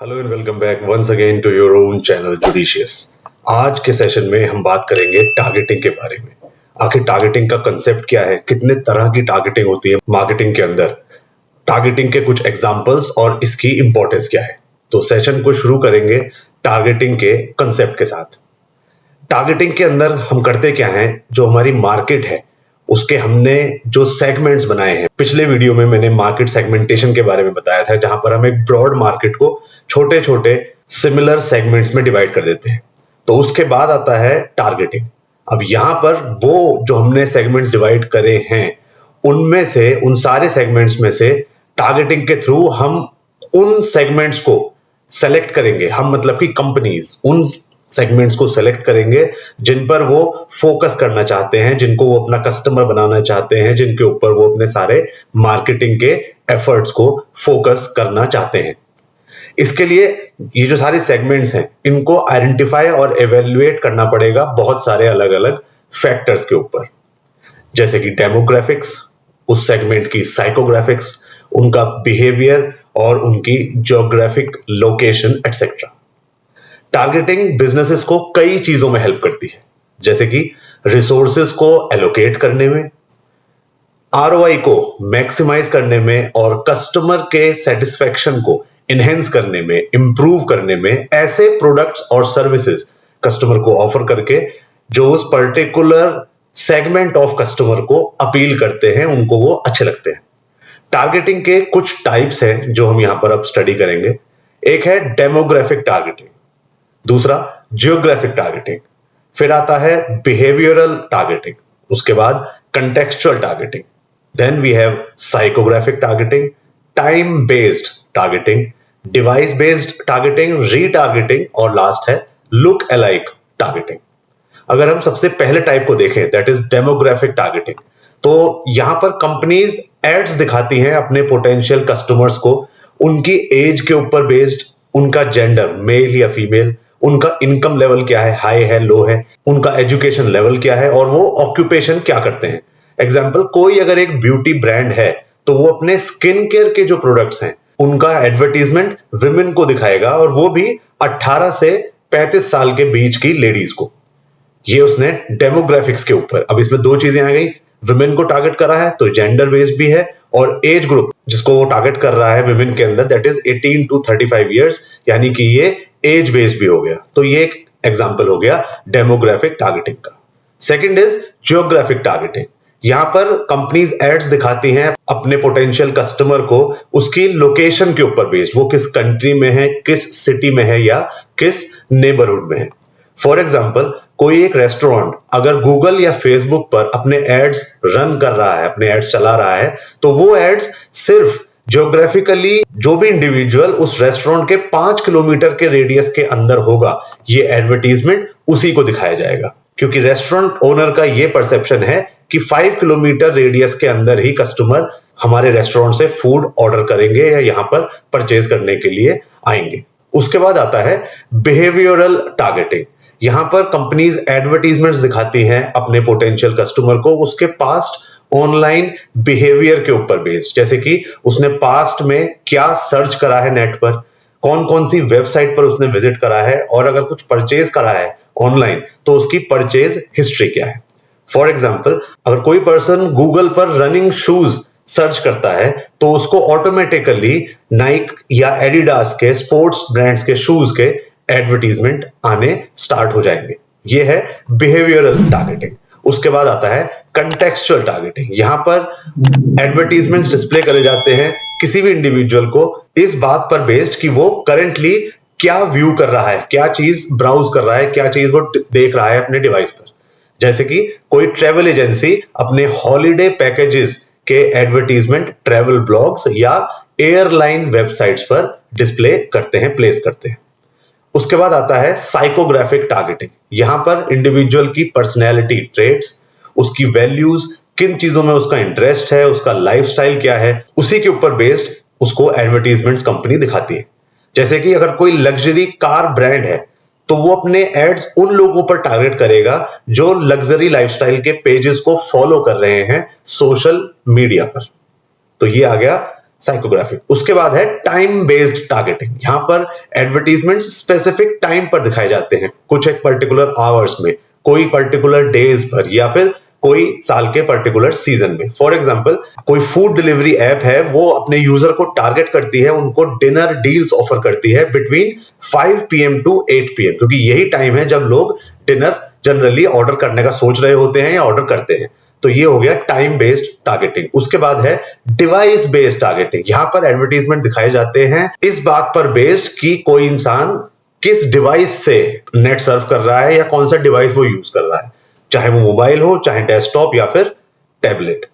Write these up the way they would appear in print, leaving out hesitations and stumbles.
Hello and welcome back once again to your own channel Judicious. आज के session में हम बात करेंगे टारगेटिंग के बारे में। आखिर टारगेटिंग का कंसेप्ट क्या है, कितने तरह की टारगेटिंग होती है मार्केटिंग के अंदर, टारगेटिंग के कुछ एग्जांपल्स और इसकी इंपॉर्टेंस क्या है। तो सेशन को शुरू करेंगे टारगेटिंग के कंसेप्ट के साथ। टारगेटिंग के अंदर हम करते क्या हैं, जो हमारी मार्केट है उसके हमने जो सेगमेंट्स बनाए हैं। पिछले वीडियो में मैंने मार्केट सेगमेंटेशन के बारे में बताया था, जहां पर हम एक ब्रॉड मार्केट को छोटे छोटे सिमिलर सेगमेंट्स में डिवाइड कर देते हैं। तो उसके बाद आता है टारगेटिंग। अब यहां पर वो जो हमने सेगमेंट्स डिवाइड करे हैं उनमें से, उन सारे सेगमेंट्स में से टारगेटिंग के थ्रू हम उन सेगमेंट्स को सेलेक्ट करेंगे। हम मतलब कि कंपनीज उन सेगमेंट्स को सेलेक्ट करेंगे जिन पर वो फोकस करना चाहते हैं, जिनको वो अपना कस्टमर बनाना चाहते हैं, जिनके ऊपर वो अपने सारे मार्केटिंग के एफर्ट्स को फोकस करना चाहते हैं। इसके लिए ये जो सारे सेगमेंट्स हैं इनको आइडेंटिफाई और एवेल्युएट करना पड़ेगा बहुत सारे अलग अलग फैक्टर्स के ऊपर, जैसे कि डेमोग्राफिक्स, उस सेगमेंट की साइकोग्राफिक्स, उनका बिहेवियर और उनकी geographic location etcetera. Targeting businesses को कई चीजों में हेल्प करती है, जैसे कि रिसोर्सेज को एलोकेट करने में, आरओआई को मैक्सिमाइज करने में और कस्टमर के सेटिस्फेक्शन को इनहेंस करने में, इंप्रूव करने में, ऐसे प्रोडक्ट्स और सर्विसेज कस्टमर को ऑफर करके जो उस पर्टिकुलर सेगमेंट ऑफ कस्टमर को अपील करते हैं, उनको वो अच्छे लगते हैं। टारगेटिंग के कुछ टाइप्स हैं जो हम यहां पर अब स्टडी करेंगे। एक है डेमोग्राफिक टारगेटिंग, दूसरा जियोग्राफिक टारगेटिंग, फिर आता है बिहेवियरल टारगेटिंग, उसके बाद contextual targeting, then we have psychographic targeting, time based targeting, device based targeting, retargeting और लास्ट है लुक अलाइक टारगेटिंग। अगर हम सबसे पहले टाइप को देखें, दैट इज डेमोग्राफिक टारगेटिंग, तो यहां पर कंपनीज एड्स दिखाती हैं अपने पोटेंशियल कस्टमर्स को उनकी एज के ऊपर बेस्ड, उनका जेंडर मेल या फीमेल, उनका इनकम लेवल क्या है, हाई है लो है, उनका एजुकेशन लेवल क्या है और वो ऑक्यूपेशन क्या करते हैं। एग्जाम्पल, कोई अगर एक ब्यूटी ब्रांड है तो वो अपने स्किन केयर के जो प्रोडक्ट्स हैं उनका एडवर्टीजमेंट विमेन को दिखाएगा, और वो भी 18 से 35 साल के बीच की लेडीज को। ये उसने डेमोग्राफिक्स के ऊपर। अब इसमें दो चीजें आ गई, विमेन को टारगेट कर रहा है तो जेंडर बेस्ड भी है, और एज ग्रुप जिसको वो टारगेट कर रहा है विमेन के अंदर, दैट इज 18 to 35 इयर्स, यानी कि ये एज बेस्ड भी हो गया। तो ये एक एग्जांपल हो गया डेमोग्राफिक टारगेटिंग का। Second is geographic targeting. यहां पर कंपनीज एड्स दिखाती हैं अपने पोटेंशियल कस्टमर को उसकी लोकेशन के ऊपर बेस्ड, वो किस कंट्री में है, किस सिटी में है या किस नेबरहुड में है। फॉर एग्जाम्पल, कोई एक रेस्टोरेंट अगर गूगल या फेसबुक पर अपने एड्स रन कर रहा है, अपने एड्स चला रहा है, तो वो एड्स सिर्फ ज्योग्राफिकली जो भी इंडिविजुअल उस रेस्टोरेंट के 5 किलोमीटर के रेडियस के अंदर होगा, ये एडवर्टीजमेंट उसी को दिखाया जाएगा, क्योंकि रेस्टोरेंट ओनर का ये परसेप्शन है कि 5 किलोमीटर रेडियस के अंदर ही कस्टमर हमारे रेस्टोरेंट से फूड ऑर्डर करेंगे या यहां पर परचेज करने के लिए आएंगे। उसके बाद आता है बिहेवियरल टारगेटिंग। यहां पर कंपनीज एडवर्टीजमेंट्स दिखाती हैं अपने पोटेंशियल कस्टमर को उसके पास्ट ऑनलाइन बिहेवियर के ऊपर बेस्ड, जैसे कि उसने पास्ट में क्या सर्च करा है नेट पर, कौन कौन सी वेबसाइट पर उसने विजिट करा है, और अगर कुछ परचेज करा है ऑनलाइन तो उसकी परचेज हिस्ट्री क्या है। फॉर एग्जाम्पल, अगर कोई पर्सन गूगल पर रनिंग शूज सर्च करता है तो उसको ऑटोमेटिकली नाइक या एडिडास के स्पोर्ट्स ब्रांड्स के शूज के एडवर्टीजमेंट आने स्टार्ट हो जाएंगे। ये है बिहेवियरल टारगेटिंग। उसके बाद आता है कंटेक्चुअल टारगेटिंग। यहां पर एडवर्टीजमेंट्स डिस्प्ले करे जाते हैं किसी भी इंडिविजुअल को इस बात पर बेस्ड कि वो करेंटली क्या व्यू कर रहा है, क्या चीज ब्राउज कर रहा है, क्या चीज वो देख रहा है अपने डिवाइस पर। जैसे कि कोई ट्रेवल एजेंसी अपने हॉलिडे पैकेजेस के एडवर्टीजमेंट ट्रेवल ब्लॉग्स या एयरलाइन वेबसाइट्स पर डिस्प्ले करते हैं, प्लेस करते हैं। उसके बाद आता है साइकोग्राफिक टारगेटिंग। यहां पर इंडिविजुअल की पर्सनैलिटी ट्रेट्स, उसकी वैल्यूज, किन चीजों में उसका इंटरेस्ट है, उसका लाइफस्टाइल क्या है, उसी के ऊपर बेस्ड उसको एडवर्टीजमेंट्स कंपनी दिखाती है। जैसे कि अगर कोई लग्जरी कार ब्रांड है तो वो अपने एड्स उन लोगों पर टारगेट करेगा जो लग्जरी लाइफस्टाइल के पेजेस को फॉलो कर रहे हैं सोशल मीडिया पर। तो ये आ गया साइकोग्राफिक। उसके बाद है टाइम बेस्ड टारगेटिंग। यहां पर एडवर्टीजमेंट स्पेसिफिक टाइम पर दिखाए जाते हैं, कुछ एक पर्टिकुलर आवर्स में, कोई पर्टिकुलर डेज पर, या फिर कोई साल के पर्टिकुलर सीजन में। फॉर एग्जांपल, कोई फूड डिलीवरी ऐप है, वो अपने यूजर को टारगेट करती है, उनको डिनर डील्स ऑफर करती है बिटवीन 5 PM टू 8 PM, क्योंकि यही टाइम है जब लोग डिनर जनरली ऑर्डर करने का सोच रहे होते हैं या ऑर्डर करते हैं। तो ये हो गया टाइम बेस्ड टारगेटिंग। उसके बाद है डिवाइस बेस्ड टारगेटिंग। यहां पर एडवर्टीजमेंट दिखाए जाते हैं इस बात पर बेस्ड कि कोई इंसान किस डिवाइस से नेट सर्फ कर रहा है या कौन सा डिवाइस वो यूज कर रहा है, चाहे वो मोबाइल हो, चाहे डेस्कटॉप या फिर टैबलेट।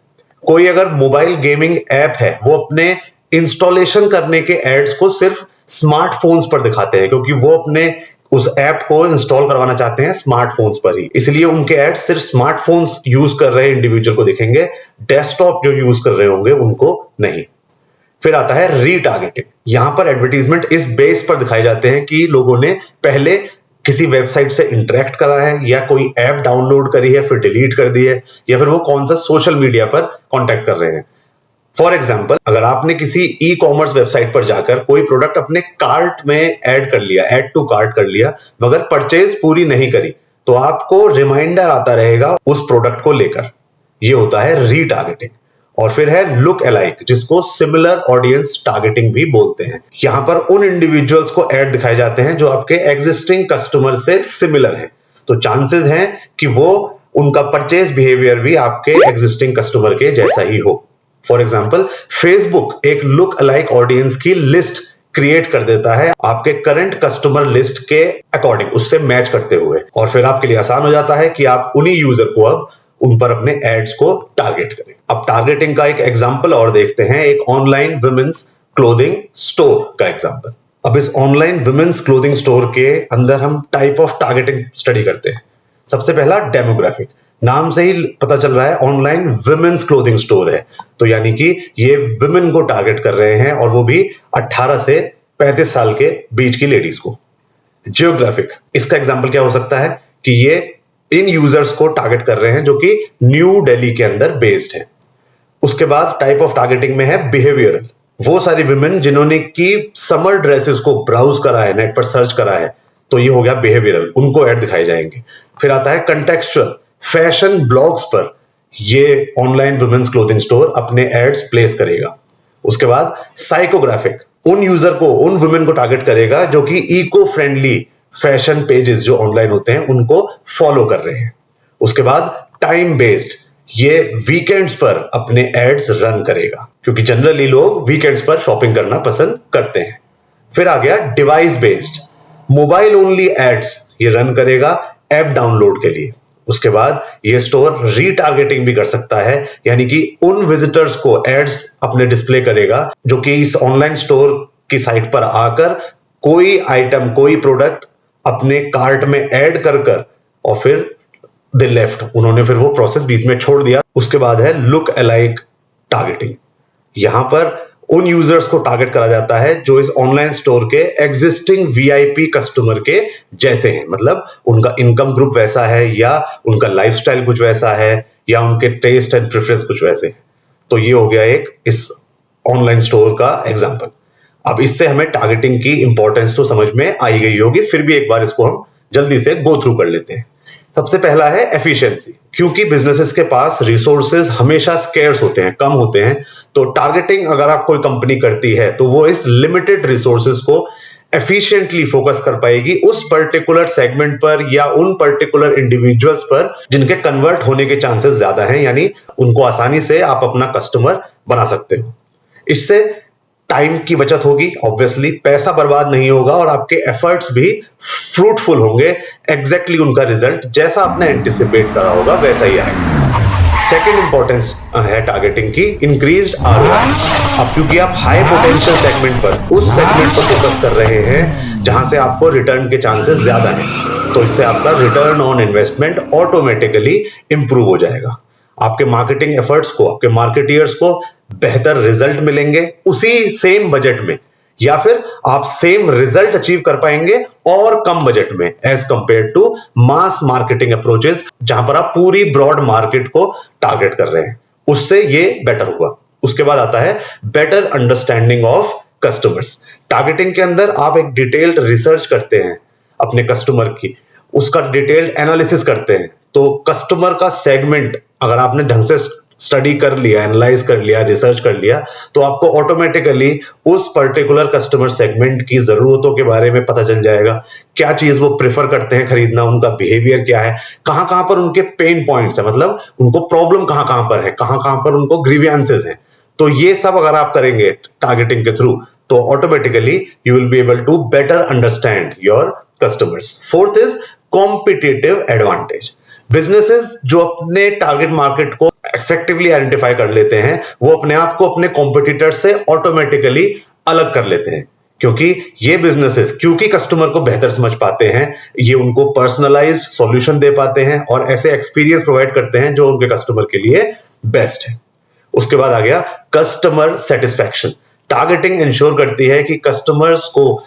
कोई अगर मोबाइल गेमिंग ऐप है, वो अपने इंस्टॉलेशन करने के एड्स को सिर्फ स्मार्टफोन्स पर दिखाते हैं, क्योंकि वो अपने उस ऐप को इंस्टॉल करवाना चाहते हैं स्मार्टफोन्स पर ही, इसलिए उनके एड्स सिर्फ स्मार्टफोन्स यूज कर रहे इंडिविजुअल को दिखेंगे, डेस्कटॉप जो यूज कर रहे होंगे उनको नहीं। फिर आता है रीटारगेटिंग। यहां पर एडवर्टीजमेंट इस बेस पर दिखाए जाते हैं कि लोगों ने पहले किसी वेबसाइट से इंटरेक्ट करा है, या कोई ऐप डाउनलोड करी है फिर डिलीट कर दी है, या फिर वो कौन सा सोशल मीडिया पर कांटेक्ट कर रहे हैं। फॉर एग्जाम्पल, अगर आपने किसी ई कॉमर्स वेबसाइट पर जाकर कोई प्रोडक्ट अपने कार्ट में ऐड कर लिया, ऐड टू कार्ट कर लिया, मगर परचेज पूरी नहीं करी, तो आपको रिमाइंडर आता रहेगा उस प्रोडक्ट को लेकर। ये होता है रीटारगेटिंग। और फिर है लुक अलाइक, जिसको सिमिलर ऑडियंस टारगेटिंग भी बोलते हैं। यहां पर उन इंडिविजुअल्स को ऐड दिखाए जाते हैं जो आपके एग्जिस्टिंग कस्टमर से सिमिलर है, तो चांसेस हैं कि वो उनका परचेज बिहेवियर भी आपके एग्जिस्टिंग कस्टमर के जैसा ही हो। फॉर एग्जाम्पल, फेसबुक एक लुक अलाइक ऑडियंस की लिस्ट क्रिएट कर देता है आपके करंट कस्टमर लिस्ट के अकॉर्डिंग, उससे मैच करते हुए, और फिर आपके लिए आसान हो जाता है कि आप उन्हीं यूजर को अब उन पर अपने एड्स को टारगेट करें। अब टारगेटिंग का एक एग्जांपल और देखते हैं, एक ऑनलाइन वुमेन्स क्लोथिंग स्टोर का एग्जांपल। अब इस ऑनलाइन वुमेन्स क्लोथिंग स्टोर के अंदर हम टाइप ऑफ टारगेटिंग स्टडी करते हैं। सबसे पहला डेमोग्राफिक, नाम से ही पता चल रहा है ऑनलाइन वुमेन्स क्लोथिंग स्टोर है, तो यानी कि ये वुमेन को टारगेट कर रहे हैं, और वो भी 18 से 35 साल के बीच की लेडीज को। जियोग्राफिक, इसका एग्जांपल क्या हो सकता है कि ये इन यूजर्स को टारगेट कर रहे हैं जो कि न्यू दिल्ली के अंदर बेस्ड है। उसके बाद टाइप ऑफ टारगेटिंग में है बिहेवियरल, वो सारी विमेन जिन्होंने की समर ड्रेसेस को ब्राउज करा है, नेट पर सर्च करा है, तो ये हो गया बिहेवियरल, उनको ऐड दिखाए जाएंगे। फिर आता है कंटेक्चुअल, फैशन ब्लॉग्स पर ये ऑनलाइन वुमेन्स क्लोथिंग स्टोर अपने एड्स प्लेस करेगा। उसके बाद साइकोग्राफिक, उन यूजर को, उन वुमेन को टारगेट करेगा जो कि इको फ्रेंडली फैशन पेजेस जो ऑनलाइन होते हैं उनको फॉलो कर रहे हैं। उसके बाद टाइम बेस्ड, ये वीकेंड्स पर अपने एड्स रन करेगा, क्योंकि जनरली लोग वीकेंड्स पर शॉपिंग करना पसंद करते हैं। फिर आ गया device based, mobile only ads ये रन करेगा ऐप डाउनलोड के लिए। उसके बाद ये स्टोर रीटारगेटिंग भी कर सकता है, यानी कि उन विजिटर्स को एड्स अपने डिस्प्ले करेगा जो कि इस ऑनलाइन स्टोर की साइट पर आकर कोई आइटम, कोई प्रोडक्ट अपने कार्ट में ऐड कर और फिर दे लेफ्ट, उन्होंने फिर वो प्रोसेस बीच में छोड़ दिया। उसके बाद है लुक अलाइक टारगेटिंग, यहां पर उन यूजर्स को टारगेट करा जाता है जो इस ऑनलाइन स्टोर के एग्जिस्टिंग वीआईपी कस्टमर के जैसे हैं, मतलब उनका इनकम ग्रुप वैसा है, या उनका लाइफस्टाइल कुछ वैसा है, या उनके टेस्ट एंड प्रेफरेंस कुछ वैसे हैं। तो ये हो गया एक इस ऑनलाइन स्टोर का एग्जांपल। अब इससे हमें टारगेटिंग की इंपॉर्टेंस तो समझ में आई गई होगी, फिर भी एक बार इसको हम जल्दी से गो थ्रू कर लेते हैं। सबसे पहला है एफिशिएंसी, क्योंकि बिजनेसेस के पास रिसोर्सेज हमेशा स्केर्स होते हैं, कम होते हैं, तो टारगेटिंग अगर आप कोई कंपनी करती है तो वो इस लिमिटेड रिसोर्सेज को एफिशिएंटली फोकस कर पाएगी उस पर्टिकुलर सेगमेंट पर या उन पर्टिकुलर इंडिविजुअल्स पर जिनके कन्वर्ट होने के चांसेस ज्यादा हैं, यानी उनको आसानी से आप अपना कस्टमर बना सकते हो। इससे टाइम की बचत होगी, ऑब्वियसली पैसा बर्बाद नहीं होगा, और आपके एफर्ट्स भी फ्रूटफुल होंगे, एग्जैक्टली उनका रिजल्ट जैसा आपने एंटिसिपेट करा होगा वैसा ही आएगा। सेकेंड इंपॉर्टेंस है टारगेटिंग की, इंक्रीज्ड आरओआई। अब क्योंकि आप हाई पोटेंशियल सेगमेंट पर, उस सेगमेंट पर फोकस कर रहे हैं जहां से आपको रिटर्न के चांसेस ज्यादा हैं, तो इससे आपका return on investment automatically improve हो जाएगा। आपके मार्केटिंग एफर्ट्स को, आपके मार्केटियर्स को बेहतर रिजल्ट मिलेंगे उसी सेम बजट में, या फिर आप सेम रिजल्ट अचीव कर पाएंगे और कम बजट में as compare to mass marketing approaches जहां पर आप पूरी ब्रॉड मार्केट को टारगेट कर रहे हैं, उससे ये बेटर होगा। उसके बाद आता है better understanding of customers. Targeting के अंदर आप एक डिटेल्ड रिसर्च करते हैं अपने कस्टमर की, उसका डिटेल्ड एनालिसिस करते हैं। तो कस्टमर का सेगमेंट अगर आपने ढंग से स्टडी कर लिया, एनालाइज कर लिया, रिसर्च कर लिया, तो आपको ऑटोमेटिकली उस पर्टिकुलर कस्टमर सेगमेंट की जरूरतों के बारे में पता चल जाएगा, क्या चीज वो प्रेफर करते हैं खरीदना, उनका बिहेवियर क्या है, कहां कहां पर उनके पेन पॉइंट्स है, मतलब उनको प्रॉब्लम कहां कहां पर है, कहां कहां पर उनको ग्रीवियंसेस हैं। तो ये सब अगर आप करेंगे टारगेटिंग के थ्रू, तो automatically you will be able to better understand your customers. Fourth is competitive advantage. Businesses जो अपने टारगेट मार्केट को इफेक्टिवली आइडेंटिफाई कर लेते हैं, वो अपने आप को अपने कॉम्पिटिटर से ऑटोमेटिकली अलग कर लेते हैं, क्योंकि ये बिजनेसेस क्योंकि कस्टमर को बेहतर समझ पाते हैं, ये उनको पर्सनलाइज्ड सॉल्यूशन दे पाते हैं और ऐसे एक्सपीरियंस प्रोवाइड करते हैं जो उनके कस्टमर के लिए बेस्ट है। उसके बाद आ गया कस्टमर सेटिस्फैक्शन। टारगेटिंग इंश्योर करती है कि कस्टमर्स को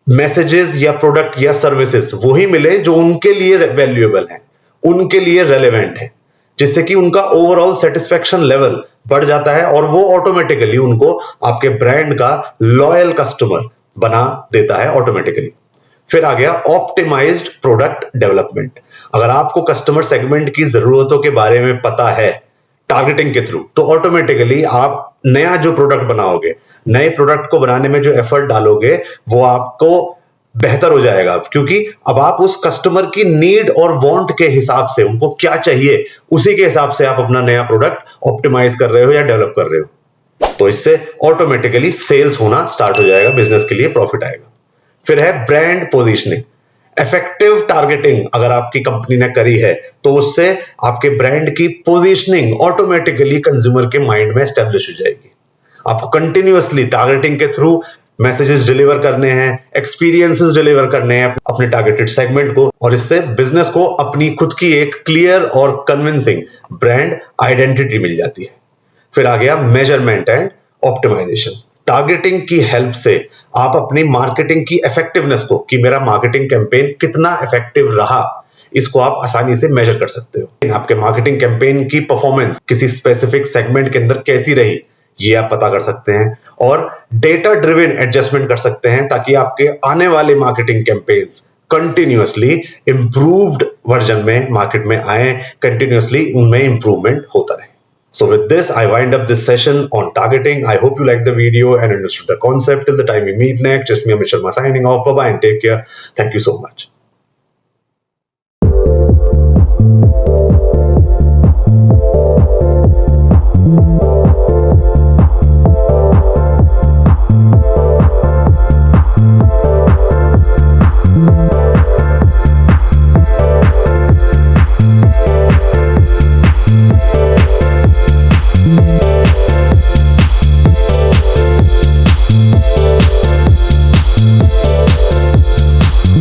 मैसेजेस या प्रोडक्ट या सर्विसेज वही मिले जो उनके लिए वैल्यूएबल है, उनके लिए रेलेवेंट है, जिससे कि उनका ओवरऑल सेटिस्फैक्शन लेवल बढ़ जाता है और वो ऑटोमेटिकली उनको आपके ब्रांड का लॉयल कस्टमर बना देता है ऑटोमेटिकली। फिर आ गया ऑप्टिमाइज्ड प्रोडक्ट डेवलपमेंट। अगर आपको कस्टमर सेगमेंट की जरूरतों के बारे में पता है टारगेटिंग के थ्रू, तो ऑटोमेटिकली आप नया जो प्रोडक्ट बनाओगे, नए प्रोडक्ट को बनाने में जो एफर्ट डालोगे, वो आपको बेहतर हो जाएगा, क्योंकि अब आप उस कस्टमर की नीड और वांट के हिसाब से, उनको क्या चाहिए उसी के हिसाब से आप अपना नया प्रोडक्ट ऑप्टिमाइज कर रहे हो या डेवलप कर रहे हो। तो इससे ऑटोमेटिकली सेल्स होना स्टार्ट हो जाएगा, बिजनेस के लिए प्रॉफिट आएगा। फिर है ब्रांड पोजीशनिंग। इफेक्टिव टारगेटिंग अगर आपकी कंपनी ने करी है, तो उससे आपके ब्रांड की पोजीशनिंग ऑटोमेटिकली कंज्यूमर के माइंड में एस्टेब्लिश हो जाएगी। आपको कंटिन्यूअसली टारगेटिंग के थ्रू मैसेजेस डिलीवर करने हैं, एक्सपीरियंसेस डिलीवर करने हैं अपने टारगेटेड सेगमेंट को, और इससे बिजनेस को अपनी खुद की एक क्लियर और कन्विंसिंग ब्रांड आइडेंटिटी मिल जाती है। फिर आ गया मेजरमेंट एंड ऑप्टिमाइजेशन। टारगेटिंग की हेल्प से आप अपनी मार्केटिंग की इफेक्टिवनेस को, कि मेरा मार्केटिंग कैंपेन कितना इफेक्टिव रहा, इसको आप आसानी से मेजर कर सकते हो। आपके मार्केटिंग कैंपेन की परफॉर्मेंस किसी स्पेसिफिक सेगमेंट के अंदर कैसी रही, ये आप पता कर सकते हैं, और डेटा ड्रिवन एडजस्टमेंट कर सकते हैं, ताकि आपके आने वाले marketing campaigns continuously improved version में मार्केट में आए, कंटिन्यूअसली उनमें इंप्रूवमेंट होता रहे। So with this, I wind up this session on targeting. I hope you liked the video and understood the concept. Till the time we meet next, just me, Amit Sharma, signing off. Bye-bye and take care. Thank you so much.